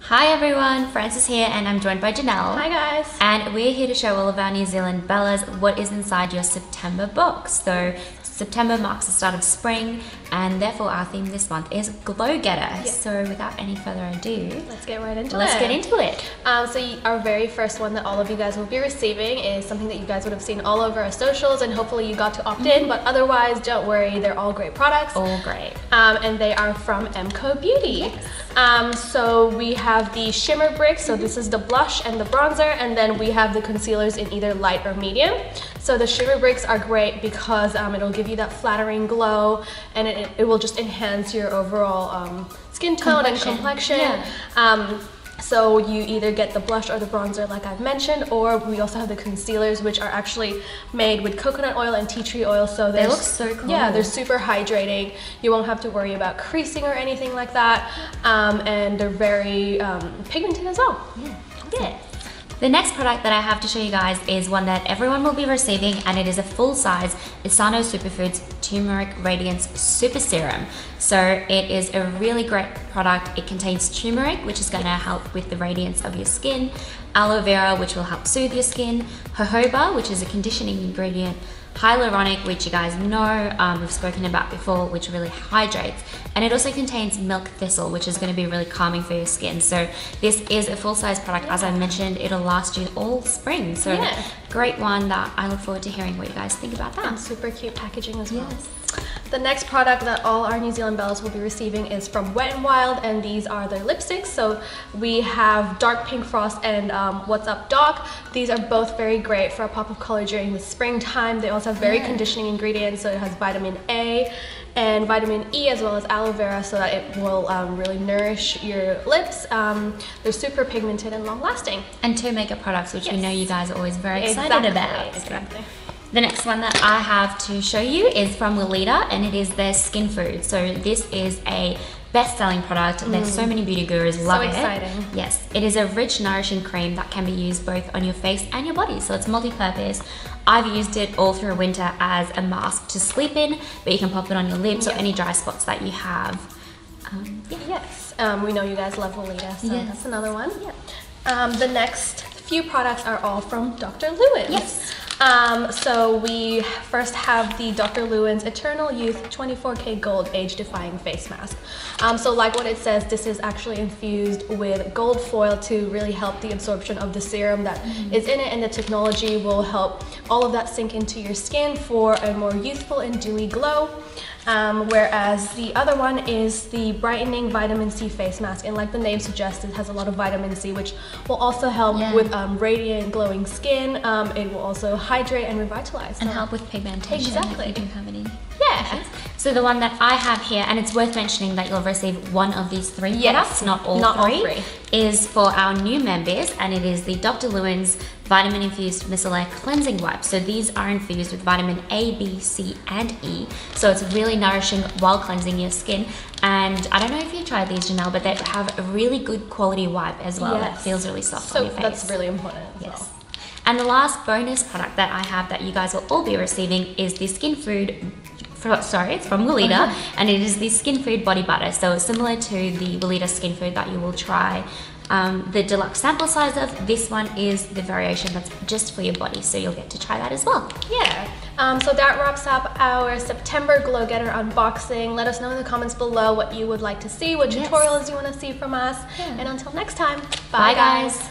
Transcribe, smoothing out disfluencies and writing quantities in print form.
Hi everyone, Frances here and I'm joined by Janelle. Hi guys. And we're here to show all of our New Zealand Bellas what is inside your September box. So September marks the start of spring and therefore our theme this month is Glow Getter. Yes. So without any further ado, let's get right into it. Let's get into it. So our very first one that all of you guys will be receiving is something that you guys would have seen all over our socials and hopefully you got to opt in, but otherwise don't worry, they're all great products. All great. And they are from Emeco Beauty. Yes. So we have the shimmer bricks, so this is the blush and the bronzer, and then we have the concealers in either light or medium. So the shimmer bricks are great because it'll give you that flattering glow and it will just enhance your overall skin tone and complexion. Yeah. So you either get the blush or the bronzer like I've mentioned, or we also have the concealers which are actually made with coconut oil and tea tree oil. So they look so cool. Yeah, they're super hydrating. You won't have to worry about creasing or anything like that. And they're very pigmented as well. Yeah. The next product that I have to show you guys is one that everyone will be receiving, and it is a full-size Asano Superfoods Turmeric Radiance Super Serum. So it is a really great product. It contains turmeric, which is going to help with the radiance of your skin, aloe vera, which will help soothe your skin, jojoba, which is a conditioning ingredient, hyaluronic, which you guys know we've spoken about before, which really hydrates, and it also contains milk thistle, which is going to be really calming for your skin. So this is a full-size product. As I mentioned, it'll last you all spring, so great one that I look forward to hearing what you guys think about that. And super cute packaging as well. The next product that all our New Zealand Bellas will be receiving is from Wet n Wild, and these are their lipsticks. So we have Dark Pink Frost and What's Up Doc. These are both very great for a pop of color during the springtime. They also have very conditioning ingredients, so it has vitamin A and vitamin E as well as aloe vera, so that it will really nourish your lips. They're super pigmented and long lasting. And two makeup products, which we know you guys are always very excited about. Exactly. The next one that I have to show you is from Lolita, and it is their skin food. So this is a best-selling product. There's so many beauty gurus love it. So exciting. Yes, it is a rich, nourishing cream that can be used both on your face and your body. So it's multi-purpose. I've used it all through winter as a mask to sleep in, but you can pop it on your lips or any dry spots that you have. We know you guys love Lolita, so that's another one. The next few products are all from Dr. Luhan's. Yes. So we first have the Dr. Luhan's Eternal Youth 24K Gold Age Defying Face Mask. So like what it says, this is actually infused with gold foil to really help the absorption of the serum that is in it, and the technology will help all of that sink into your skin for a more youthful and dewy glow. Whereas the other one is the Brightening Vitamin C Face Mask, and like the name suggests, it has a lot of vitamin C, which will also help with radiant, glowing skin. It will also hydrate and revitalize. And help with pigmentation. Exactly. If you do have any. Yeah. So the one that I have here, and it's worth mentioning that you'll receive one of these three products, not all three, is for our new members, and it is the Dr. Luhan's Vitamin Infused Micellar Cleansing Wipe. So these are infused with vitamin A, B, C, and E. So it's really nourishing while cleansing your skin. And I don't know if you tried these, Janelle, but they have a really good quality wipe as well. That feels really soft on your face. That's really important as well. And the last bonus product that I have that you guys will all be receiving is the Skin Food, it's from Lolita, and it is the Skin Food Body Butter. So it's similar to the Lolita Skin Food that you will try the deluxe sample size of. This one is the variation that's just for your body, so you'll get to try that as well. So that wraps up our September Glow Getter unboxing. Let us know in the comments below what you would like to see, what tutorials you want to see from us. And until next time, bye guys.